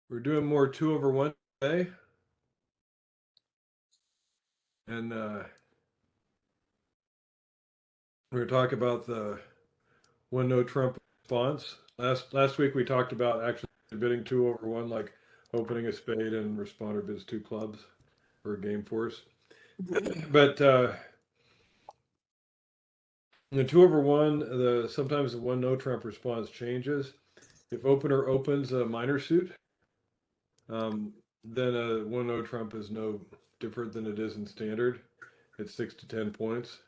We're doing more 2/1 today. And we're going to talk about the one no Trump response. Last week we talked about actually bidding 2/1, like opening a spade and responder bids two clubs for a game force. But in the 2/1, sometimes the one no Trump response changes. If opener opens a minor suit, then a one no Trump is no different than it is in standard. It's 6 to 10 points.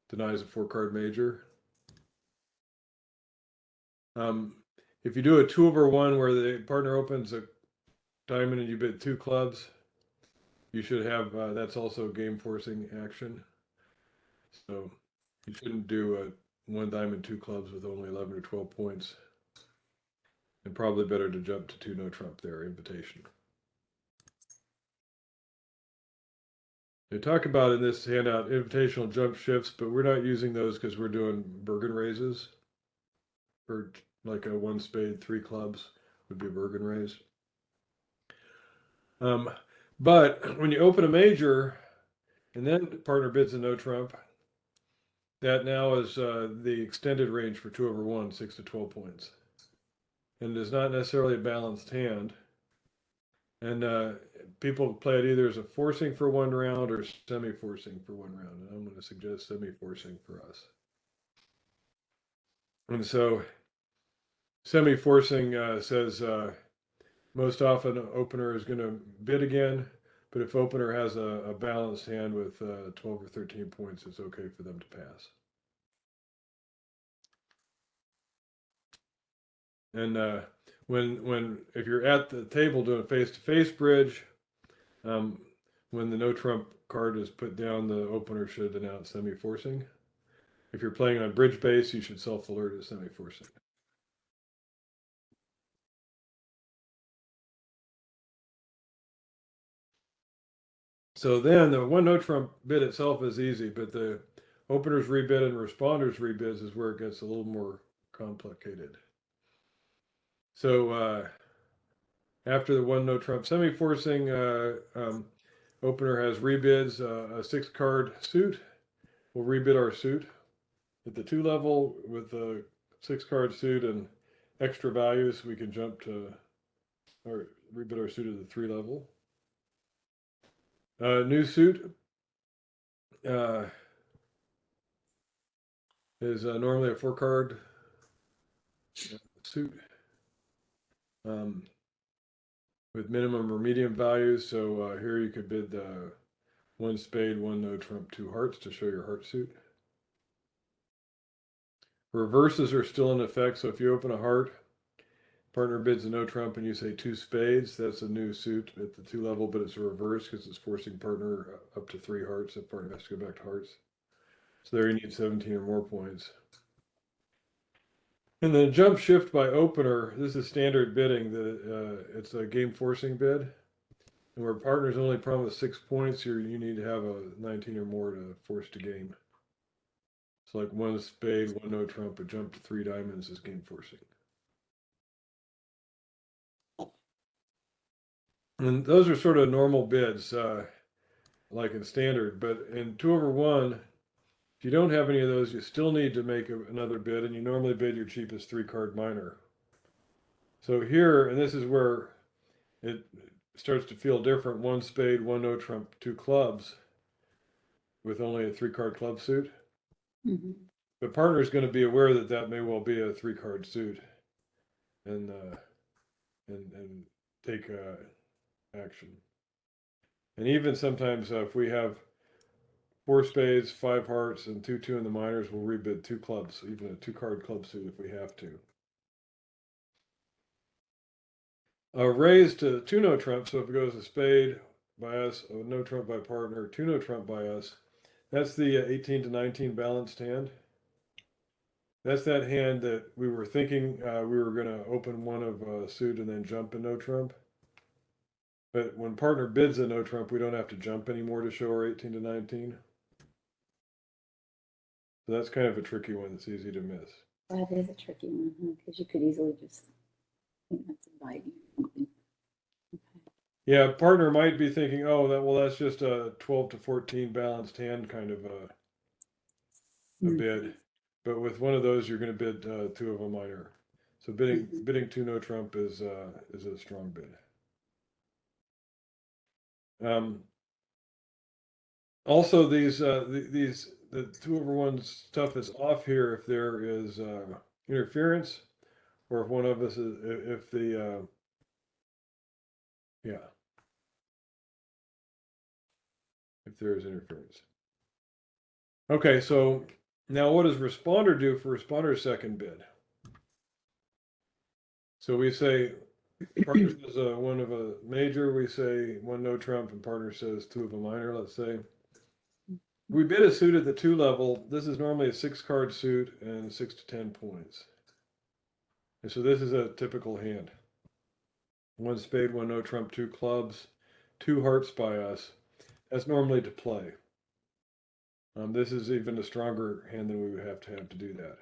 Denies a 4-card major. If you do a 2/1 where the partner opens a diamond and you bid two clubs, you should have that's also game forcing action. So you shouldn't do a one diamond, two clubs with only 11 or 12 points. And probably better to jump to two no Trump there, invitation. They talk about in this handout invitational jump shifts, but we're not using those because we're doing Bergen raises. Or like a one spade, three clubs would be a Bergen raise. But when you open a major and then partner bids a no Trump, that now is the extended range for 2/1, 6 to 12 points. And it is not necessarily a balanced hand. And people play it either as a forcing for one round or semi-forcing for one round. And I'm going to suggest semi-forcing for us. And so semi-forcing says most often opener is going to bid again, but if opener has a balanced hand with 12 or 13 points, it's okay for them to pass. And if you're at the table doing a face-to-face bridge, when the no Trump card is put down, the opener should announce semi-forcing. If you're playing on bridge base, you should self-alert as semi-forcing. So then the one no Trump bid itself is easy, but the openers rebid and responders rebids is where it gets a little more complicated. So after the one no Trump semi-forcing, opener has rebids a 6-card suit. We'll rebid our suit at the 2 level with a 6-card suit and extra values. We can jump to or rebid our suit at the 3 level. New suit is normally a 4-card suit with minimum or medium values. So here you could bid one spade, one no Trump, 2 hearts to show your heart suit. Reverses are still in effect. So if you open a heart, partner bids a no Trump, and you say 2 spades, that's a new suit at the 2 level, but it's a reverse because it's forcing partner up to 3 hearts. That partner has to go back to hearts. So there you need 17 or more points. And the jump shift by opener, this is standard bidding. It's a game forcing bid. And where partners only promise 6 points, you need to have a 19 or more to force to game. So like one spade, one no Trump, a jump to 3 diamonds is game forcing. And those are sort of normal bids, like in standard. But in 2/1, if you don't have any of those, you still need to make another bid, and you normally bid your cheapest 3-card minor. So here, and this is where it starts to feel different: one spade, one no Trump, 2 clubs, with only a 3-card club suit. Mm-hmm. The partner is going to be aware that that may well be a 3-card suit, and take action. And even sometimes if we have 4 spades, 5 hearts, and 2 in the minors, we'll rebid 2 clubs, even a 2-card club suit if we have to. A raise to 2 no Trump. So if it goes a spade by us, a no Trump by partner, 2 no Trump by us, that's the 18 to 19 balanced hand. That's that hand that we were thinking we were going to open one of a suit and then jump a no Trump. But when partner bids a no Trump, we don't have to jump anymore to show our 18 to 19. So that's kind of a tricky one that's easy to miss. That is a tricky one, because you could easily just think that's inviting. Yeah, partner might be thinking, oh, that's just a 12 to 14 balanced hand kind of a bid. But with one of those, you're going to bid two of a minor. So bidding two no trump is a strong bid. Also, the 2/1 stuff is off here if there is interference, or if one of us is if the yeah, if there is interference. Okay, so now what does responder do for responder's second bid? So we say partner says one of a major, we say one no trump, and partner says two of a minor, let's say. We bid a suit at the 2 level. This is normally a 6-card suit and 6 to 10 points. And so this is a typical hand. One spade, one no trump, 2 clubs, 2 hearts by us. That's normally to play. This is even a stronger hand than we would have to do that.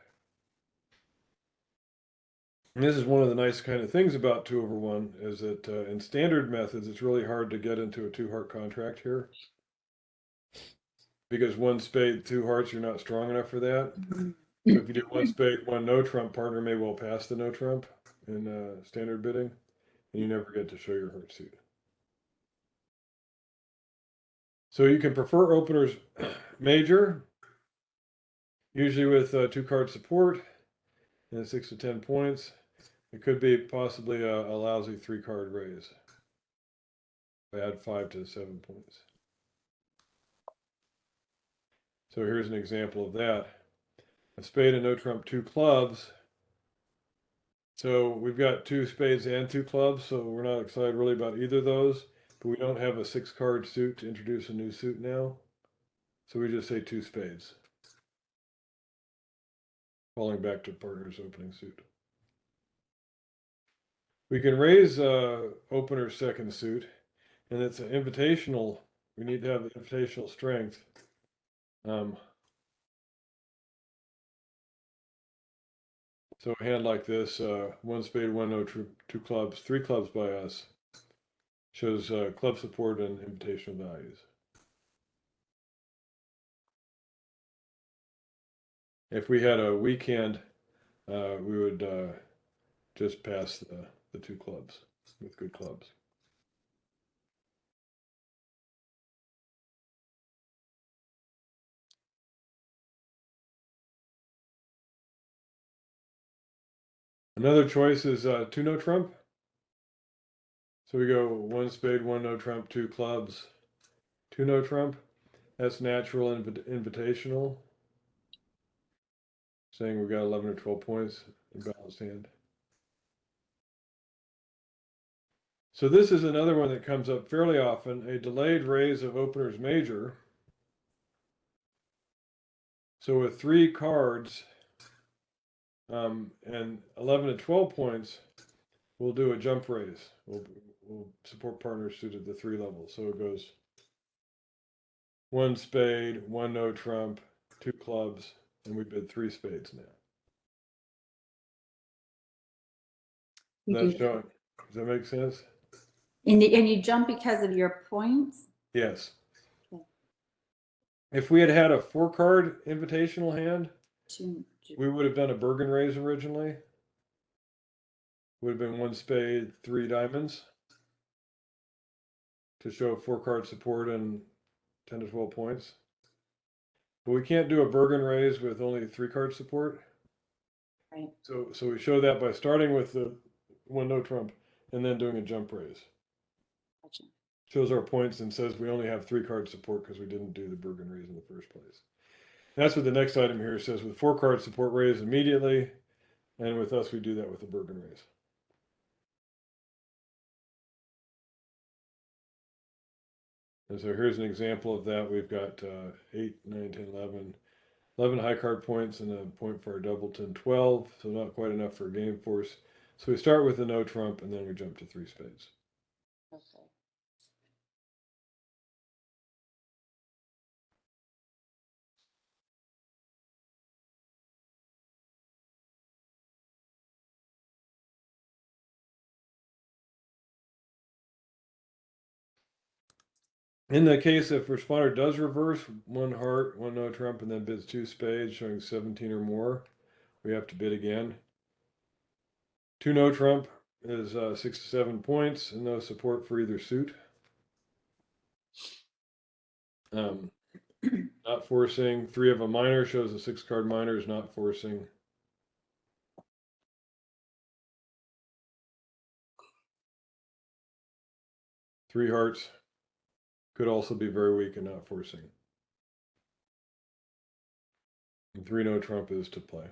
And this is one of the nice kind of things about 2/1 is that in standard methods, it's really hard to get into a 2-heart contract here. Because one spade, 2 hearts, you're not strong enough for that. So if you do one spade, one no trump, partner may well pass the no trump in standard bidding, and you never get to show your heart suit. So you can prefer openers major, usually with 2-card support and 6 to 10 points. It could be possibly a lousy 3-card raise. Add 5 to 7 points. So here's an example of that. A spade and no trump, 2 clubs. So we've got 2 spades and 2 clubs, so we're not excited really about either of those, but we don't have a 6-card suit to introduce a new suit now. So we just say 2 spades. Falling back to partner's opening suit. We can raise opener's second suit, and it's an invitational. We need to have the invitational strength. So a hand like this, one spade, one no, 2 clubs, 3 clubs by us, shows club support and invitational values. If we had a weak hand, we would just pass the 2 clubs with good clubs. Another choice is 2 no trump. So we go one spade, one no trump, 2 clubs, 2 no trump. That's natural invitational. Saying we've got 11 or 12 points in balanced hand. So this is another one that comes up fairly often, a delayed raise of opener's major. So with 3 cards and 11 to 12 points, we'll do a jump raise. We'll support partners suited the 3 levels. So it goes one spade, one no trump, 2 clubs, and we bid 3 spades now. That's showing. Does that make sense? And you jump because of your points? Yes. Okay. If we had had a 4-card invitational hand, Two. we would have done a Bergen raise originally. Would have been 1 spade, 3 diamonds to show 4-card support and 10 to 12 points. But we can't do a Bergen raise with only 3-card support. Right. So we show that by starting with the 1 no trump and then doing a jump raise. Gotcha. Shows our points and says we only have 3-card support because we didn't do the Bergen raise in the first place. And that's what the next item here says. With 4-card support, raise immediately, and with us we do that with the Bergen raise. And so here's an example of that. We've got 8, 9, 10, 11 high card points and a point for our doubleton, 12, so not quite enough for a game force. So we start with a no trump and then we jump to 3 spades. Okay. In the case if responder does reverse, one heart, one no trump, and then bids two spades showing 17 or more, we have to bid again. Two no trump is 6 to 7 points, and no support for either suit. Not forcing. Three of a minor shows a 6-card minor is not forcing. Three hearts could also be very weak and not forcing. And three no trump is to play.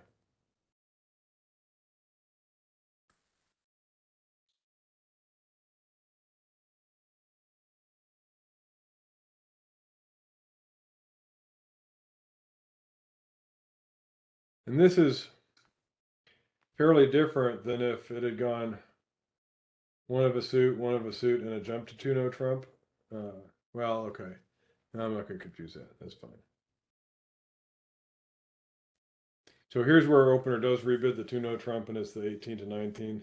And this is fairly different than if it had gone one of a suit, and a jump to two no trump. Well, okay. No, I'm not going to confuse that. That's fine. So here's where our opener does rebid the two no trump, and it's the 18 to 19.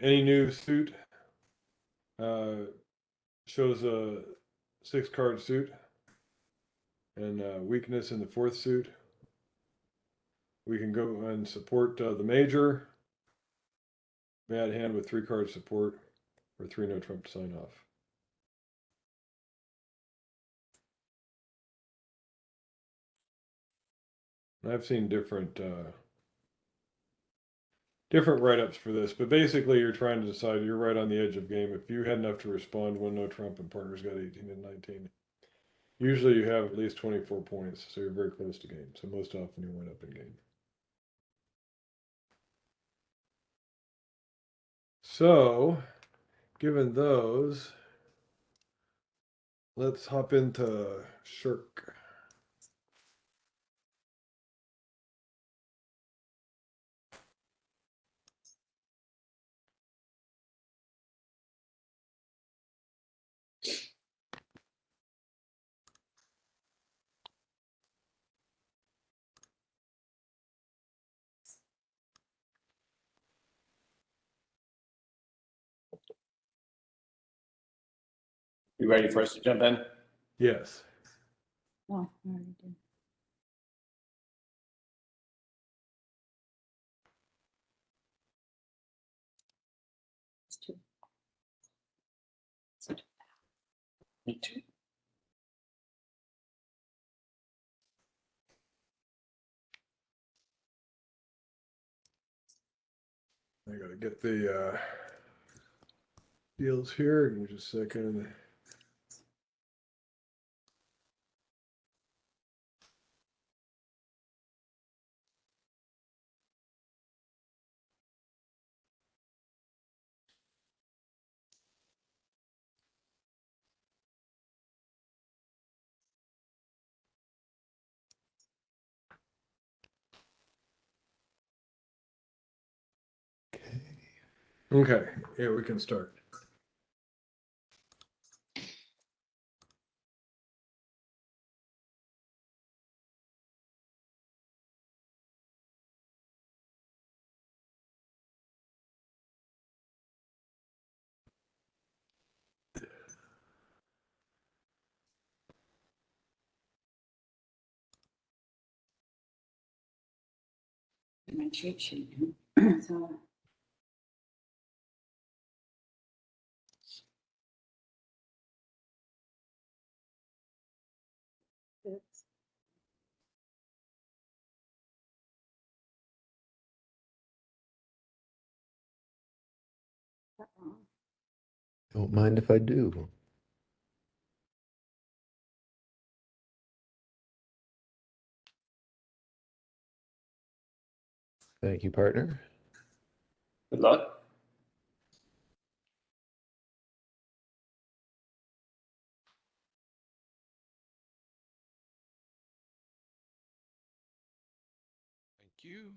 Any new suit shows a 6-card suit and weakness in the 4th suit. We can go and support the major. Bad hand with 3-card support or 3 no trump to sign off. I've seen different write-ups for this, but basically you're trying to decide, you're right on the edge of game. If you had enough to respond, one no trump and partner's got 18 and 19. Usually you have at least 24 points, so you're very close to game. So most often you wind up in game. So, given those, let's hop into Shirk. You ready for us to jump in? Yes. Oh, I already did. It's two. Me too. I gotta get the deals here. Give me just a second. Okay, yeah, we can start. My cheat sheet. So. Oops. Uh-oh. Don't mind if I do. Thank you, partner. Good luck. Thank you.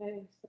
Okay, so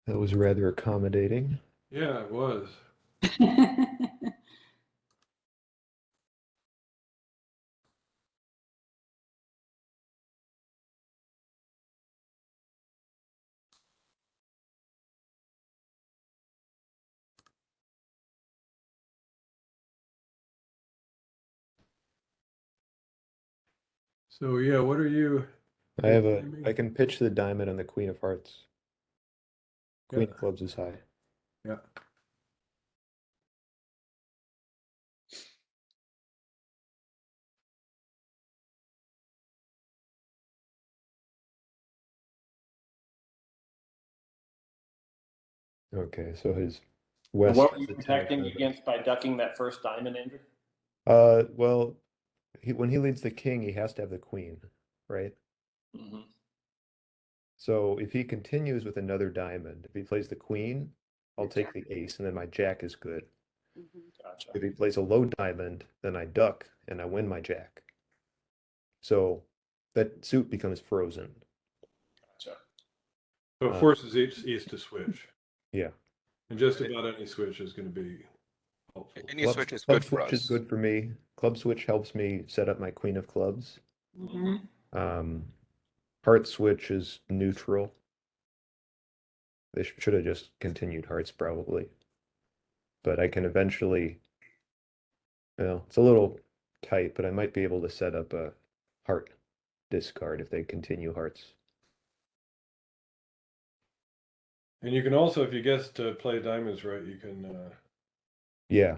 That was rather accommodating. Yeah, it was. So yeah, what are you? I have a, claiming? I can pitch the diamond on the Queen of Hearts. Queen Yeah. of Clubs is high. Yeah. Okay, so his And West what were is you the 10 of protecting clubs. against by ducking that first diamond, Andrew? Well, when he leads the king, he has to have the queen, right? Mm-hmm. So if he continues with another diamond, if he plays the queen, I'll The take jack. the ace, and then my jack is good. Mhm. Gotcha. If he plays a low diamond, then I duck and I win my jack. So that suit becomes frozen. Gotcha. So it forces east to switch, Yeah. and just about any switch is going to be helpful. Any Club, switch is club good for switch is us. good for me. Club switch helps me set up my queen of clubs. Mhm. Heart switch is neutral. They should have just continued hearts probably. But I can eventually, it's a little tight, but I might be able to set up a heart discard if they continue hearts. And you can also, if you guess to play diamonds right, you can. Yeah.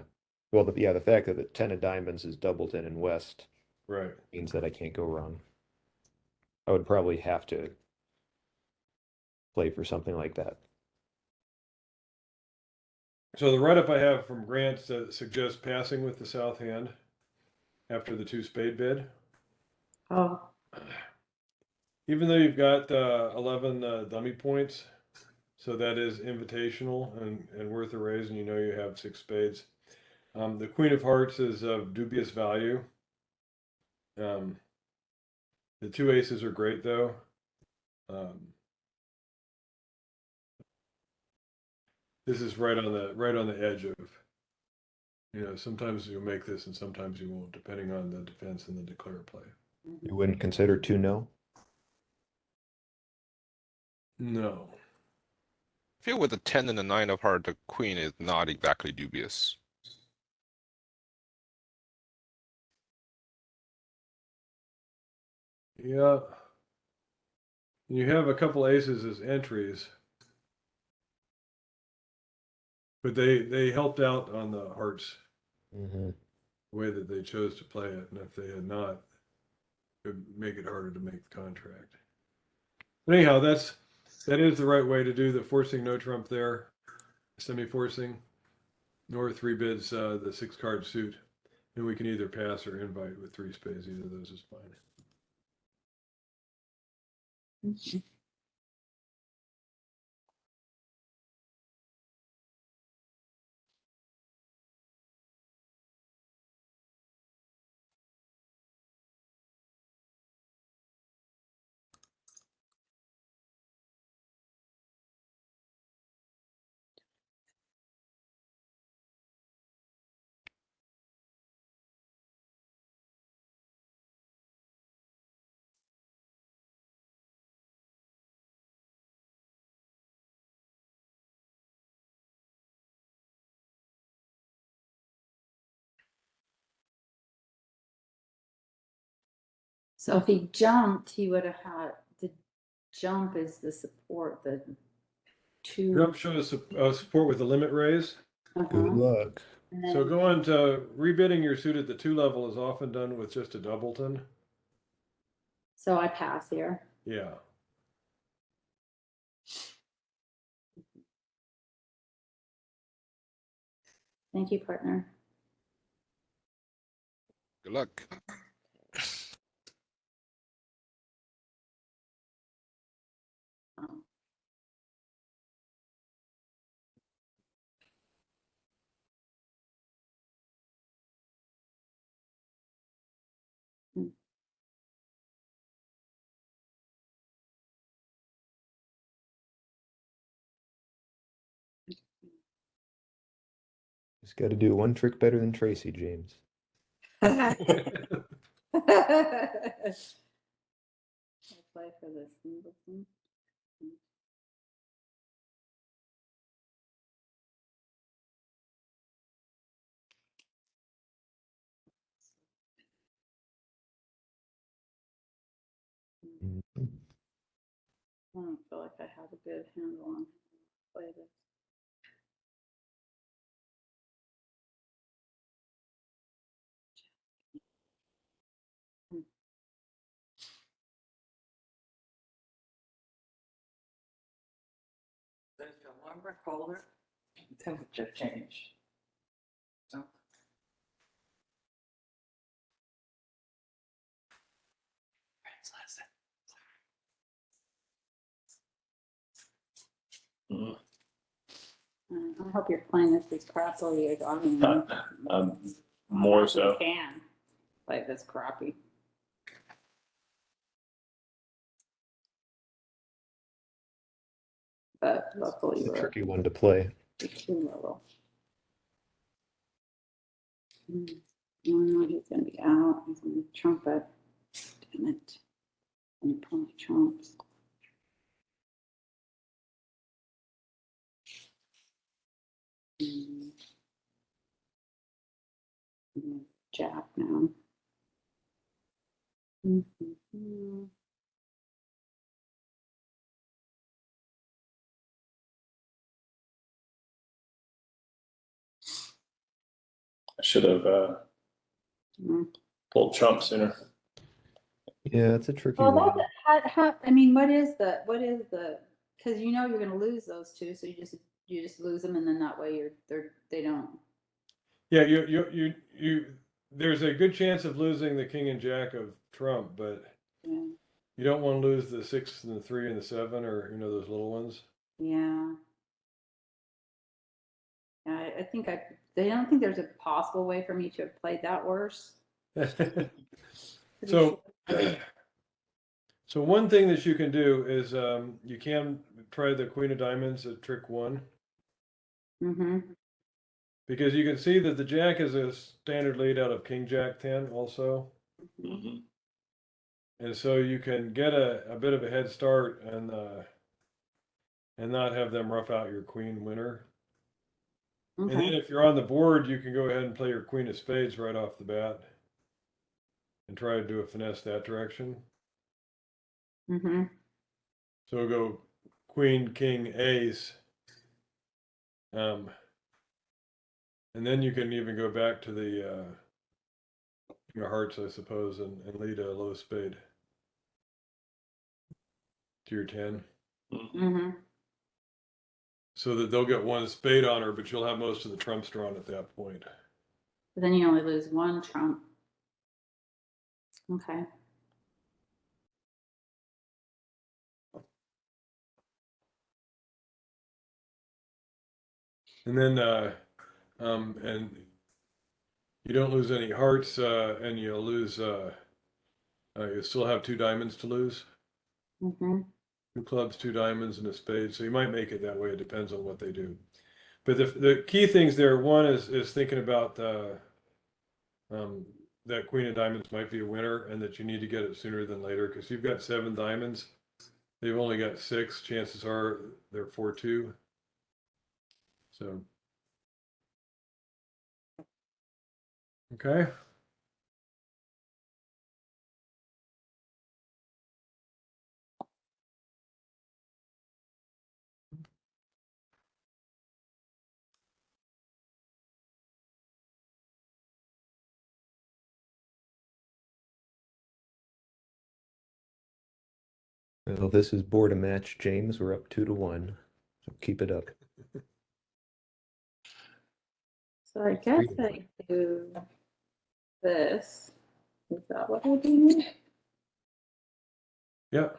Well, the fact that the 10 of diamonds is Doubleton and West Right. means that I can't go wrong. I would probably have to play for something like that. So the write-up I have from Grant suggests passing with the south hand after the two spade bid. Oh, Even though you've got 11 dummy points, so that is invitational and worth a raise, and you know you have 6 spades. The Queen of Hearts is of dubious value. The two aces are great though. This is right on the edge of, sometimes you'll make this and sometimes you won't, depending on the defense and the declare play. You wouldn't consider 2-no? No. I feel with the 10 and the 9 of heart, the queen is not exactly dubious. Yeah. You have a couple aces as entries, but they helped out on the hearts Mm-hmm. way that they chose to play it, and if they had not, it would make it harder to make the contract. But anyhow, that is the right way to do the forcing no trump there, semi-forcing, nor 3 bids the 6 card suit, and we can either pass or invite with 3 spades. Either of those is fine. so if he jumped, he would have had the jump is the support, the two. Jump shows support with the limit raise. Good luck. And So then, going to rebidding your suit at the 2 level is often done with just a doubleton. so I pass here. Yeah. Thank you, partner. Good luck. Um, Just got to do one trick better than Tracy, James. I play for this Singleton. Mhm. I don't feel like I have a good handle on how to play this. Does it feel warmer, colder? The temperature changed. So. Mhm. I hope you're playing this as crappily as I mean. More so. Can play this crappy. But luckily It's a we're tricky one to play. too little. No, he's gonna be out. He's gonna trumpet. Damn it. And probably trumps. Mm. Jack now. Mhm. I should have Mm. pulled Trump sooner. Yeah, it's a tricky Well, one. I mean, what is the, because you know you're gonna lose those two, so you just lose them and then that way they don't. Yeah, there's a good chance of losing the king and jack of trump, but Yeah. you don't want to lose the 6 and the 3 and the 7, or those little ones. Yeah. Yeah, I think they don't think there's a possible way for me to have played that worse. Pretty So, sure. so one thing that you can do is you can try the queen of diamonds at trick 1, Mm-hmm. because you can see that the jack is a standard lead out of king jack 10 also, Mm-hmm. and so you can get a bit of a head start and not have them rough out your queen winner. And then Okay. if you're on the board, you can go ahead and play your queen of spades right off the bat and try to do a finesse that direction. Mm-hmm. So we'll go queen, king, ace. And then you can even go back to the hearts, I suppose, and lead a low spade to your 10. Mm-hmm. So that they'll get one spade on her, but you'll have most of the trumps drawn at that point. But then you only lose one trump. Okay. And then and you don't lose any hearts, and you'll lose you still have 2 diamonds to lose. Mm-hmm. 2 clubs, 2 diamonds, and a spade. So you might make it that way. It depends on what they do. But the key things there, one is thinking about that queen of diamonds might be a winner, and that you need to get it sooner than later, because you've got 7 diamonds. They've only got 6. Chances are they're 4-2. So, okay. Well, this is board a match, James. We're up 2-1. So keep it up. So I guess I do this. Is that what I do? Yeah.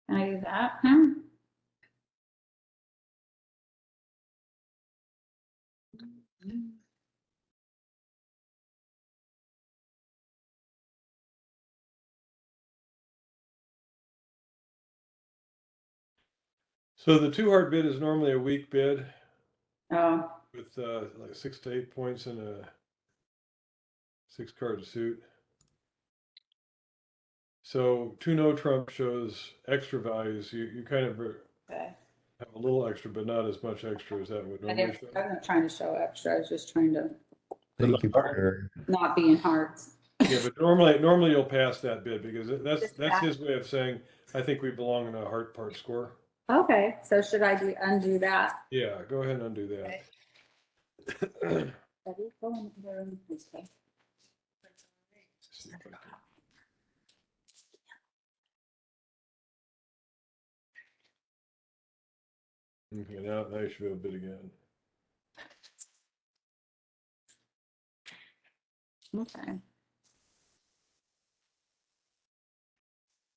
Can I do that now? So the 2 heart bid is normally a weak bid Oh, with like 6 to 8 points and a 6-card suit. So 2 no trump shows extra values. You kind of okay. have a little extra, but not as much extra as that would I normally didn't, show. I'm not trying to show extra, I was just trying to Thank you, partner. not be in hearts. Yeah, but normally you'll pass that bid because that's his way of saying, I think we belong in a heart part score. Okay, so should I undo that? Yeah, go ahead and undo that. Ready? Go in there and- okay. See if I can- Okay, now you should be able to bid again. Okay.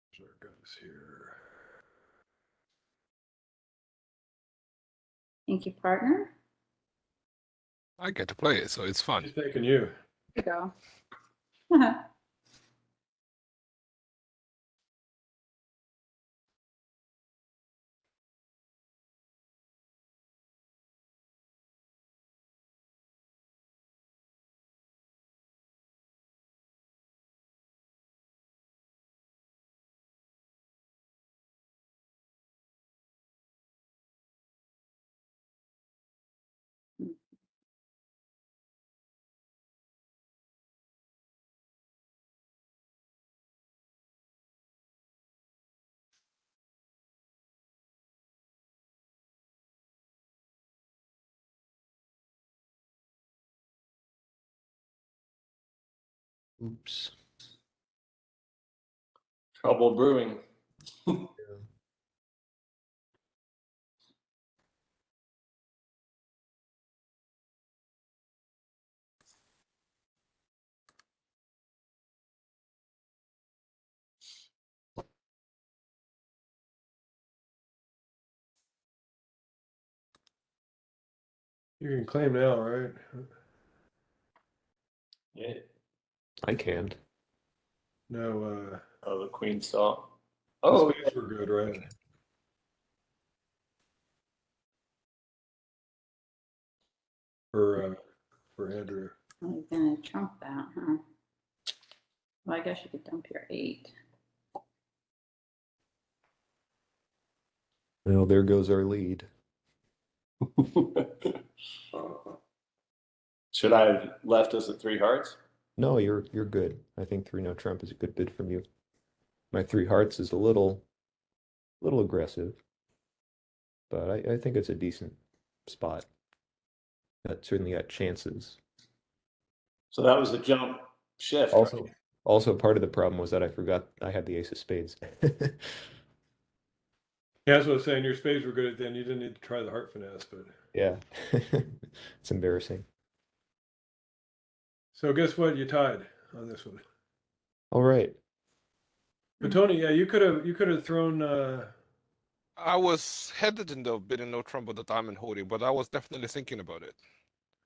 There's our guys here. Thank you, partner. I get to play it, so it's fun. He's taking you. Here you go. Oops. Trouble brewing. You can claim now, right? Yeah. I can't. No, Oh, the queen saw. the Oh, spades were good, right? For Andrew. I'm gonna trump that, huh? Well, I guess you could dump your 8. Well, there goes our lead. should I have left us at 3 hearts? No, you're good. I think 3 no trump is a good bid from you. My 3 hearts is a little aggressive, but I think it's a decent spot. That certainly got chances. So that was a jump shift. Also, right? also part of the problem was that I forgot I had the ace of spades. Yeah, that's what I was saying. Your spades were good at then. You didn't need to try the heart finesse, but Yeah, it's embarrassing. so guess what? You tied on this one. All right. But Tony, yeah, you could have thrown. I was hesitant of bidding no trump with the diamond holding, but I was definitely thinking about it.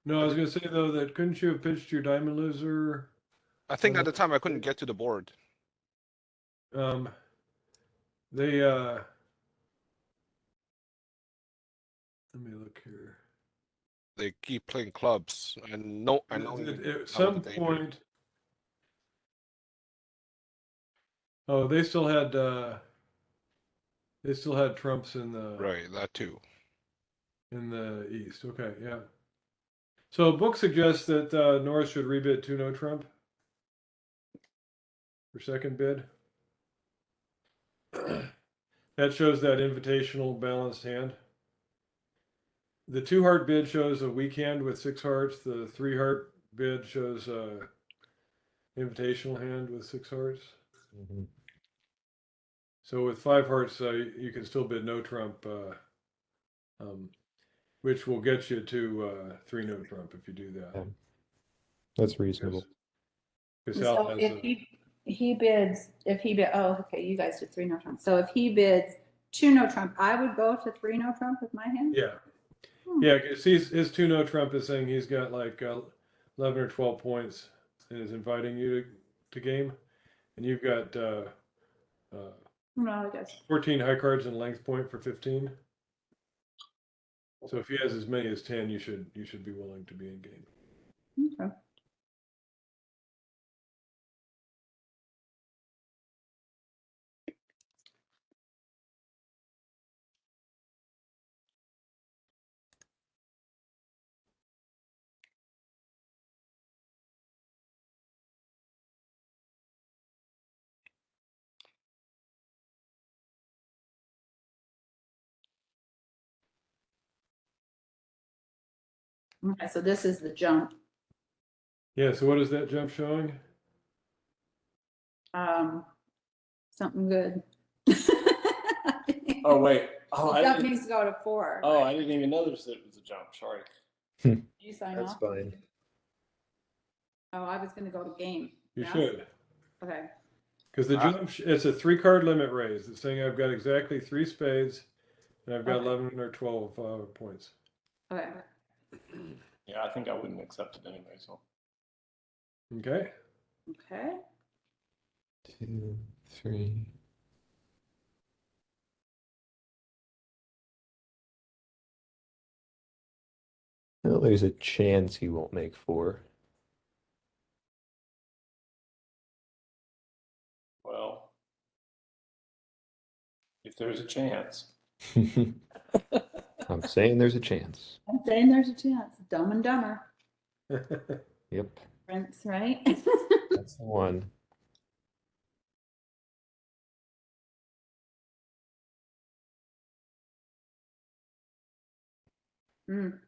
No, I was gonna say though that couldn't you have pitched your diamond loser? I think Oh, at the time I couldn't okay. get to the board. They let me look here. They keep playing clubs, and no, I know At some danger. point. Oh, they still had trumps in the Right, that too. in the East. Okay, yeah. So book suggests that Norris should rebid 2 no trump for second bid. That shows that invitational balanced hand. The 2 heart bid shows a weak hand with 6 hearts. The 3 heart bid shows a invitational hand with 6 hearts. Mm-hmm. So with 5 hearts, you can still bid no trump, which will get you to 3 no trump if you do that. Yeah. That's reasonable. Because So South has if he he bids, if he bid, oh, okay, you guys did 3 no trump. So if he bids 2 no trump, I would go to 3 no trump with my hand? Yeah. Hmm. Yeah, 'cause his 2 no trump is saying he's got like 11 or 12 points and is inviting you to game. And you've got No, I guess. 14 high cards and length point for 15. So if he has as many as 10, you should be willing to be in game. Okay. Okay, so this is the jump. Yeah, so what is that jump showing? Something good. Oh, wait. Oh, I Jump didn't, needs to go to 4. oh, right? I didn't even notice it was a jump. Sorry. You sign That's off? fine. Oh, I was gonna go to game. You Yeah? should. Okay, Because the Ah. jump, it's a 3-card limit raise. It's saying I've got exactly 3 spades and I've got Okay. 11 or 12 points. okay. Yeah, I think I wouldn't accept it anyway. So Okay. Okay. 2, 3. Well, there's a chance he won't make 4. well, if there's a chance. I'm saying there's a chance. I'm saying there's a chance. Dumb and Dumber. Yep, Prince, right? that's the one. Mm.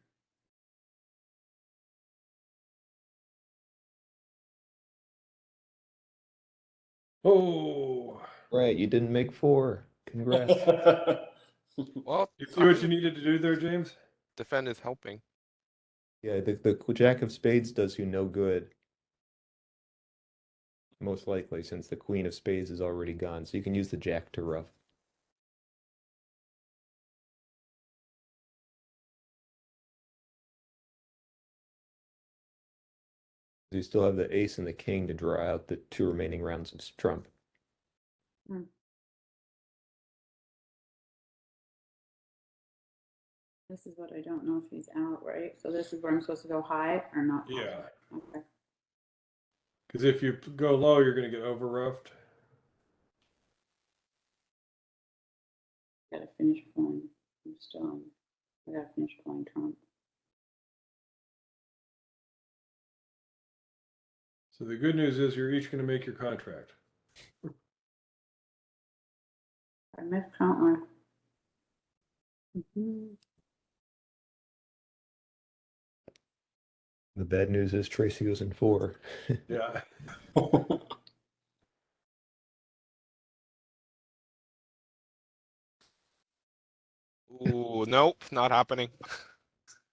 Oh, Right, you didn't make 4. Congrats. Well, you see what you needed to do there, James? defend is helping. Yeah, the Jack of Spades does you no good. Most likely, since the Queen of Spades is already gone, so you can use the Jack to ruff. You still have the Ace and the King to draw out the 2 remaining rounds of trump. This is what I don't know if he's out, right? So this is where I'm supposed to go high or not? high? Yeah. Okay. Because if you go low, you're going to get over roughed. Gotta finish playing. I'm still on. I gotta finish playing trump. So the good news is you're each going to make your contract. I missed count one. Mhm. The bad news is Tracy goes in 4. Yeah. Ooh, nope, not happening.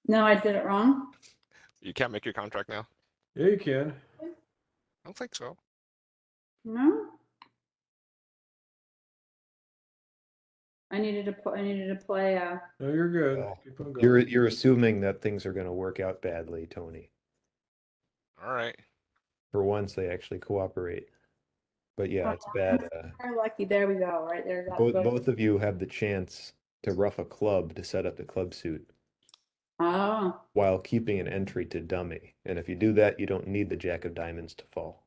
No, I did it wrong. You can't make your contract now. Yeah, you can. I don't think so. No. I needed to put. I needed to play. No, you're good. Well, Keep on going. You're assuming that things are going to work out badly, Tony. All right. For once, they actually cooperate. But yeah, it's bad. We're lucky. There we go. Right there. Both of you have the chance to rough a club to set up the club suit Oh. while keeping an entry to dummy. And if you do that, you don't need the Jack of Diamonds to fall.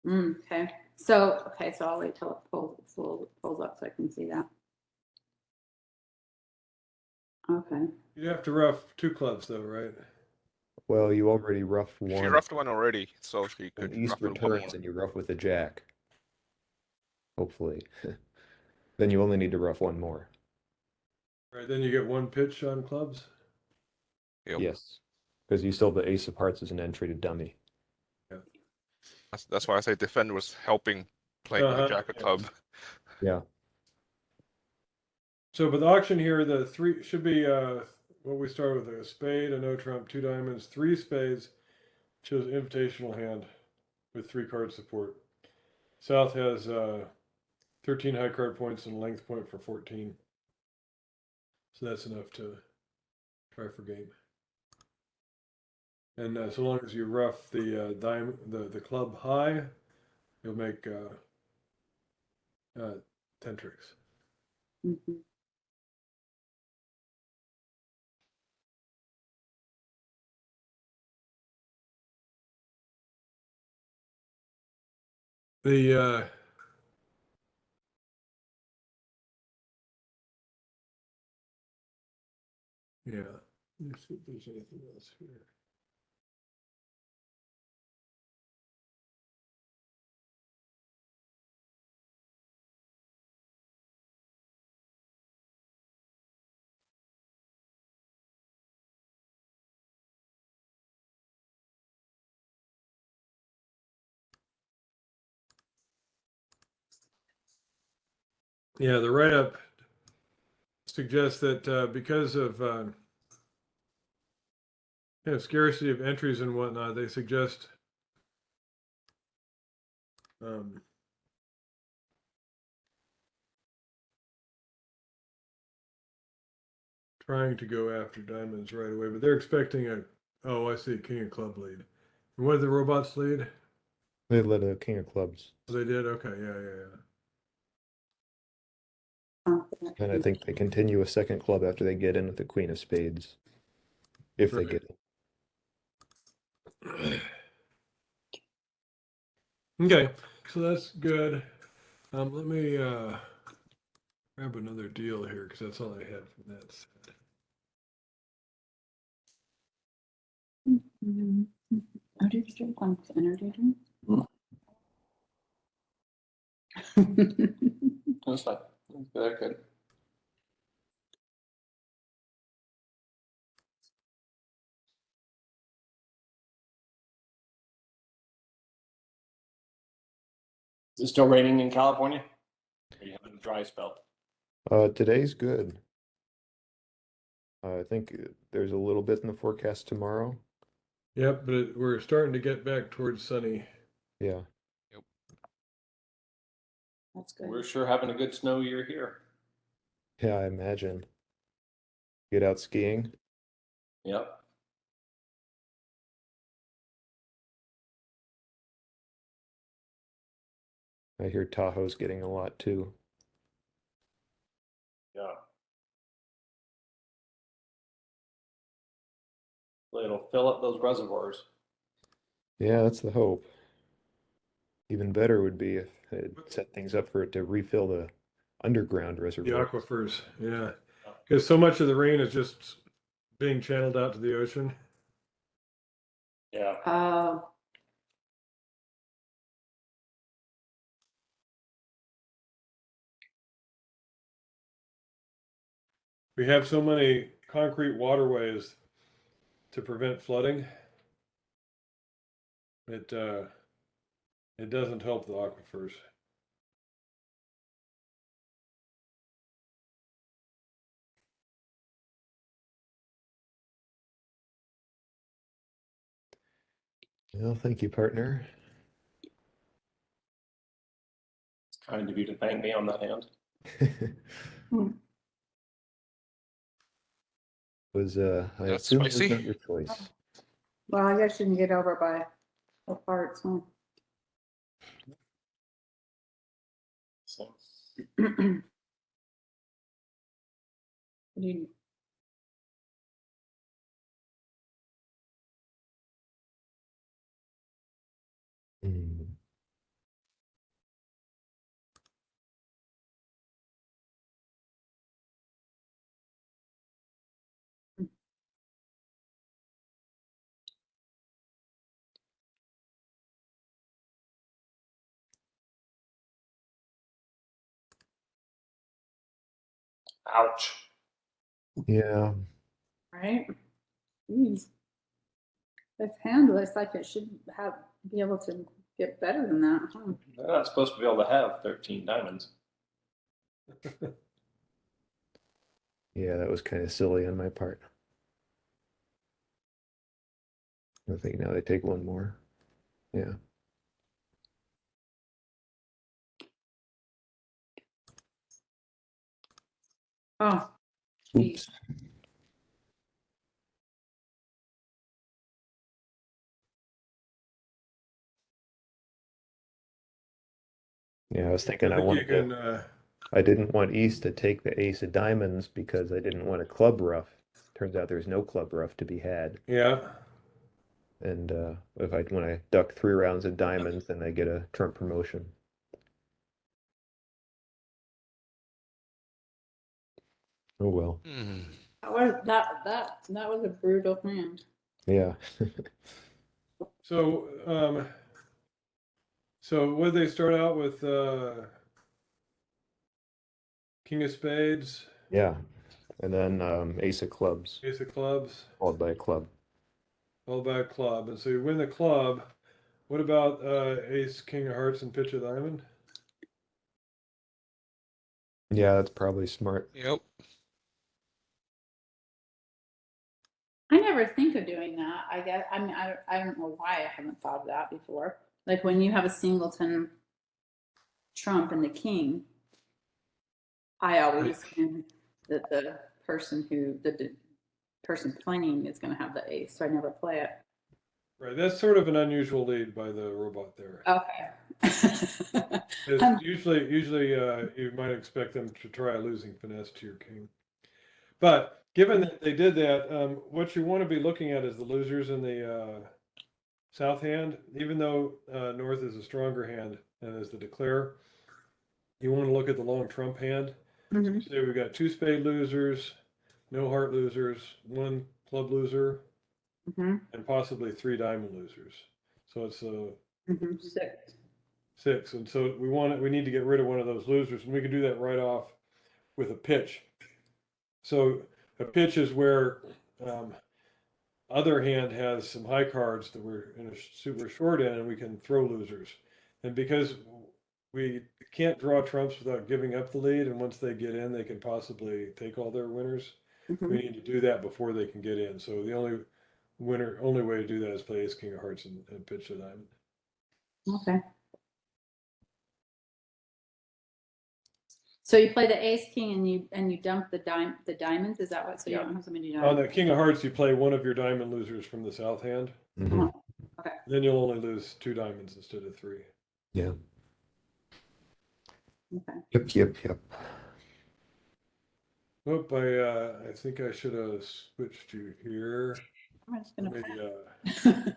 Okay. So I'll wait till it pulls up so I can see that. Okay. You'd have to rough 2 clubs though, right? Well, you already rough She one. roughed one already, so she When could East rough it one returns more. and you rough with a Jack. Hopefully. Then you only need to rough one more. Right, then you get 1 pitch on clubs. Yep. Yes. Because you still have the Ace of Hearts as an entry to dummy. That's why I say defend was helping playing with the Jack of Yeah. club. Yeah. So, but the auction here, the 3 should be what we started with: a spade, a no trump, 2 diamonds, 3 spades. Shows invitational hand with 3 card support. South has 13 high card points and a length point for 14. So that's enough to try for game. And so long as you rough the the club high, you'll make 10 tricks. Mhm. The yeah, let's see if there's anything else here. Yeah, the write-up suggests that because of scarcity of entries and whatnot, they suggest um, trying to go after diamonds right away, but they're expecting a, oh, I see, king of club lead. And what did the robots lead? They led a king of clubs. They did? Okay, yeah. Confident. And I think they continue a second club after they get in with the queen of spades. If they Right. get in. Okay, so that's good. Let me grab another deal here because that's all I had from that set. Mhm. Oh, did you drink one with energy drink? That's fine. That's good. Is it still raining in California? Are you having a dry spell? Today's good. I think there's a little bit in the forecast tomorrow. Yep, but we're starting to get back towards sunny. Yeah. That's good. We're sure having a good snow year here. Yeah, I imagine. Get out skiing. Yep. I hear Tahoe's getting a lot too. Yeah. Well, it'll fill up those reservoirs. Yeah, that's the hope. Even better would be if it set things up for it to refill the underground The reservoir. aquifers, yeah. Because so much of the rain is just being channeled out to the ocean. Yeah. We have so many concrete waterways to prevent flooding. It doesn't help the aquifers. Well, thank you, partner. It's kind of you to thank me on that hand. Was I That's assume it was spicy. not your choice. Well, I guess you can get over by the parts, huh? So, You- Hmm. ouch. Yeah, Right? Jeez. This hand looks like it should be able to get better than that, huh? They're not supposed to be able to have 13 diamonds. yeah, that was kind of silly on my part. I think now they take one more. Yeah. Oh, Oops. Yeah, I was thinking I think you wanted can, to. I didn't want East to take the ace of diamonds because I didn't want a club ruff. Turns out there's no club ruff to be had. yeah, And when I duck 3 rounds of diamonds, then I get a trump promotion. Oh well. Hmm. that was a brutal hand. Yeah. so, so what did they start out with, King of Spades, Yeah. And then ace of clubs, Ace of Clubs, followed by a club. followed by a club, and so you win the club. What about Ace, King of Hearts, and Pitch of Diamond? Yeah, that's probably smart. Yep. I never think of doing that. I guess, I mean, I don't know why I haven't thought of that before. Like when you have a singleton trump and the king, I always assume that the person person playing is going to have the ace, so I never play it. Right, that's sort of an unusual lead by the robot there. Okay. 'Cause usually, you might expect them to try losing finesse to your king. But given that they did that, what you want to be looking at is the losers in the south hand. Even though north is a stronger hand and is the declare, you want to look at the long trump hand. Mhm. So we've got 2 spade losers, no heart losers, 1 club loser, Mhm. and possibly 3 diamond losers. So it's Mhm. 6. 6, and so we need to get rid of one of those losers, and we can do that right off with a pitch. So a pitch is where other hand has some high cards that we're in a super short in, and we can throw losers. And because we can't draw trumps without giving up the lead, and once they get in, they can possibly take all their winners. Mhm. We need to do that before they can get in. So the only way to do that is play Ace King of Hearts and pitch the diamond. Okay. So you play the ace king and you dump the diamonds. Is that what? So you Yeah. don't have so many On diamonds. the King of Hearts, you play one of your diamond losers from the south hand. Mhm. Then you'll only lose 2 diamonds instead of 3. Yeah. Okay. Yep. Oop, I think I should have switched you here. I'm just gonna. Maybe,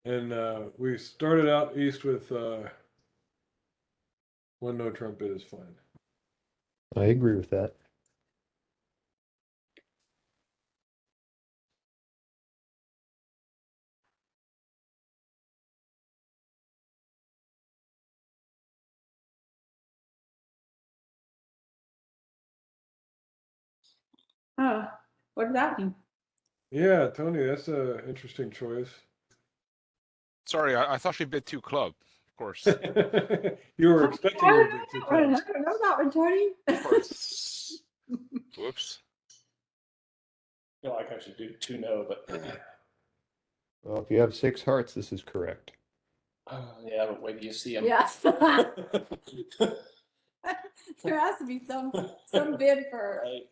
and we started out east with 1 no trumpet is fine. I agree with that. Oh, what does that mean? Yeah, Tony, that's an interesting choice. Sorry, I thought she bid 2 club. Of course. You were expecting her to be 2 I clubs. don't know that one, Tony. Of course. Whoops. I feel like I should do 2 no, but Well, if you have 6 hearts, this is correct. yeah, but wait till you see them. Yes. There has to be some bid for Right,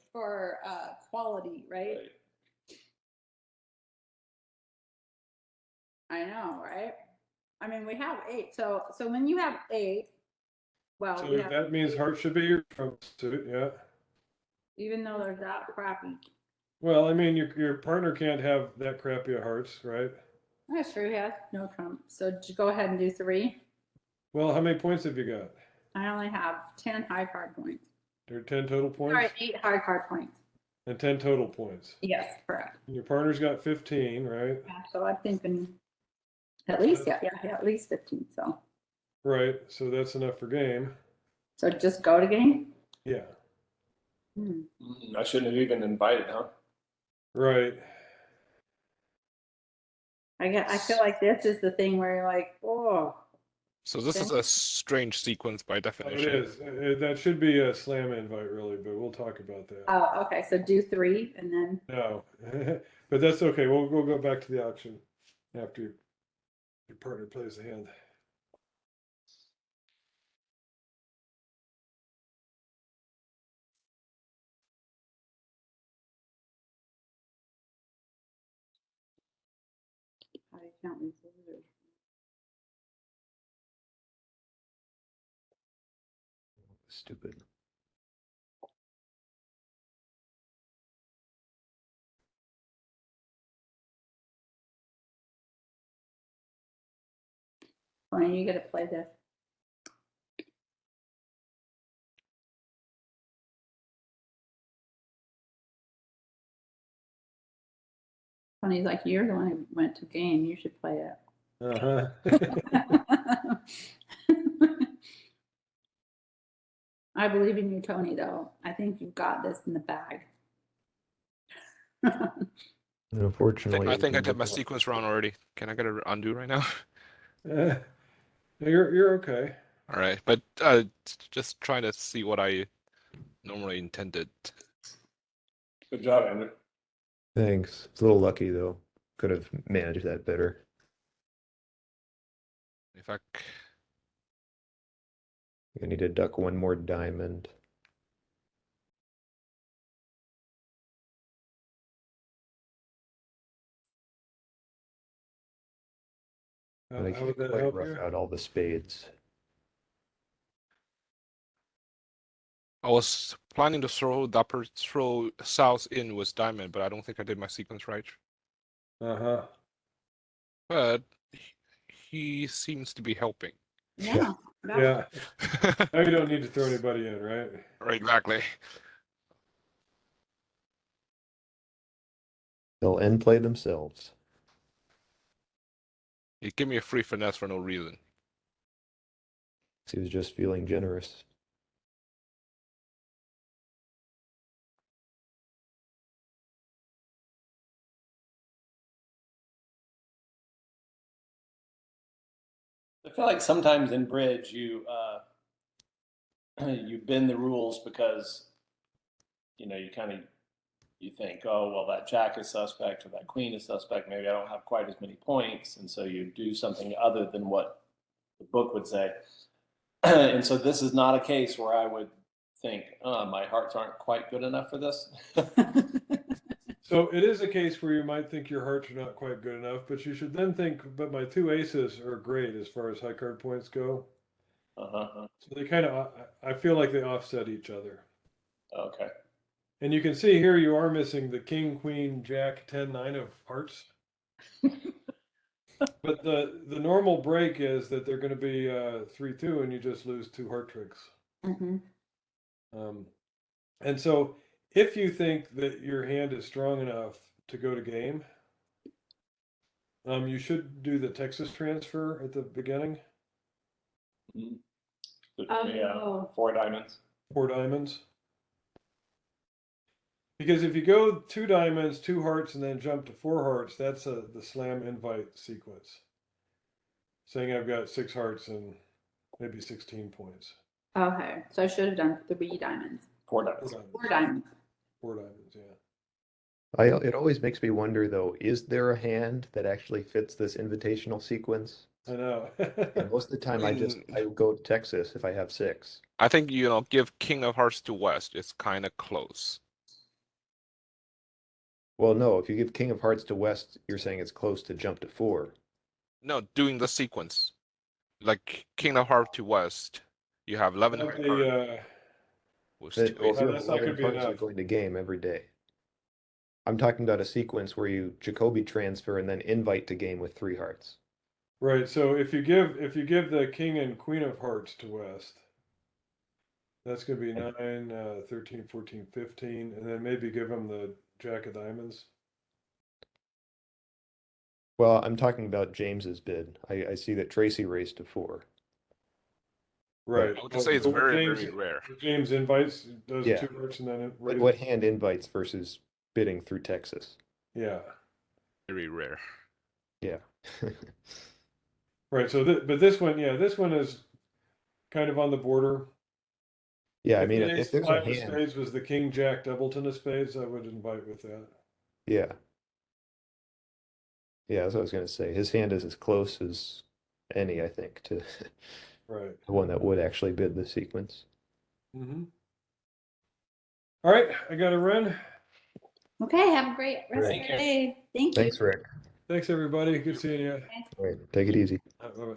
quality, right? right. I know, right? I mean, we have 8. So when you have 8, well, So we have that means heart should be your trump suit, yeah. even though they're that crappy. Well, I mean, your partner can't have that crappy of hearts, right? That's true. He has no trump. So go ahead and do 3. Well, how many points have you got? I only have 10 high card points. There are 10 total points? Sorry, 8 high card points. And 10 total points. Yes, correct. And your partner's got 15, right? Yeah, so I'm thinking at least, yeah, at least 15. Right, so that's enough for game. So just go to game. Yeah, I shouldn't have even invited, huh? right. I feel like this is the thing where you're like, oh, So this is a strange sequence by Oh, it definition. is. That should be a slam invite, really, but we'll talk about that. oh, okay. So do 3 and then No, but that's okay. We'll go back to the auction after your partner plays the hand. count these losers. Stupid. Fine, you gotta play this. Funny's like, you're the one who went to game. You should play it. Uh-huh. I believe in you, Tony, though. I think you've got this in the bag. And unfortunately, I think I it did my can- sequence round already. Can I get an undo right now? You're okay. All right, but just trying to see what I normally intended. Good job, Andrew. Thanks. It's a little lucky though. Could have managed that better. In fact, I need to duck one more diamond. But I How would can't that quite help rough you? out all the spades. I was planning to throw south in with diamond, but I don't think I did my sequence right. Uh-huh. But he seems to be helping. Yeah. Yeah. Now you don't need to throw anybody in, right? Right, exactly. They'll end play themselves. He gave me a free finesse for no reason. He was just feeling generous. I feel like sometimes in bridge you you bend the rules because you think, oh well, that jack is suspect or that queen is suspect. Maybe I don't have quite as many points, and so you do something other than what the book would say. And so this is not a case where I would think, my hearts aren't quite good enough for this. So it is a case where you might think your hearts are not quite good enough, but you should then think, but my two aces are great as far as high card points go. Uh-huh. So they kind of, I feel like they offset each other. Okay. And you can see here you are missing the king, queen, jack, 10, 9 of hearts. But the normal break is that they're going to be 3-2 and you just lose 2 heart tricks. Mm-hmm. And so if you think that your hand is strong enough to go to game, you should do the Texas transfer at the beginning. Yeah, Oh. 4 diamonds. 4 diamonds. Because if you go 2 diamonds, 2 hearts, and then jump to 4 hearts, that's the slam invite sequence. Saying I've got 6 hearts and maybe 16 points. Okay. So I should have done 3 diamonds. 4 diamonds. 4 diamonds. 4 diamonds, yeah. It always makes me wonder though, is there a hand that actually fits this invitational sequence? I know. And most of the time I go Texas if I have 6. I think, give King of Hearts to West. It's kind of close. Well, no, if you give King of Hearts to West, you're saying it's close to jump to 4. No, doing the sequence. Like King of Hearts to West, you have 11 high card with But, 2 well, if aces. you have that's not 11 gonna be hearts, you're enough. going to game every day. I'm talking about a sequence where you Jacoby transfer and then invite to game with 3 hearts. Right. So if you give the king and queen of hearts to West, that's going to be 9, 13, 14, 15, and then maybe give him the jack of diamonds. Well, I'm talking about James's bid. I see that Tracy raised to 4. Right. I would just say it's So very, James, very rare. James invites, does Yeah. 2 hearts, and then But raises. what hand invites versus bidding through Texas? Yeah. Very rare. Yeah. Right. So, but this one, yeah, this one is kind of on the border. Yeah, I If mean, the if ace there's a 5 of hand, spades was the king, jack, doubleton of spades, I would invite with that. yeah. Yeah, that's what I was going to say. His hand is as close as any, I think, to Right. the one that would actually bid the sequence. Mm-hmm. All right, I got to run. Okay. Have a great rest of Thank your you. day. Thank you. Thanks, Rick. Thanks, everybody. Good seeing you. All right, take it easy. Bye-bye.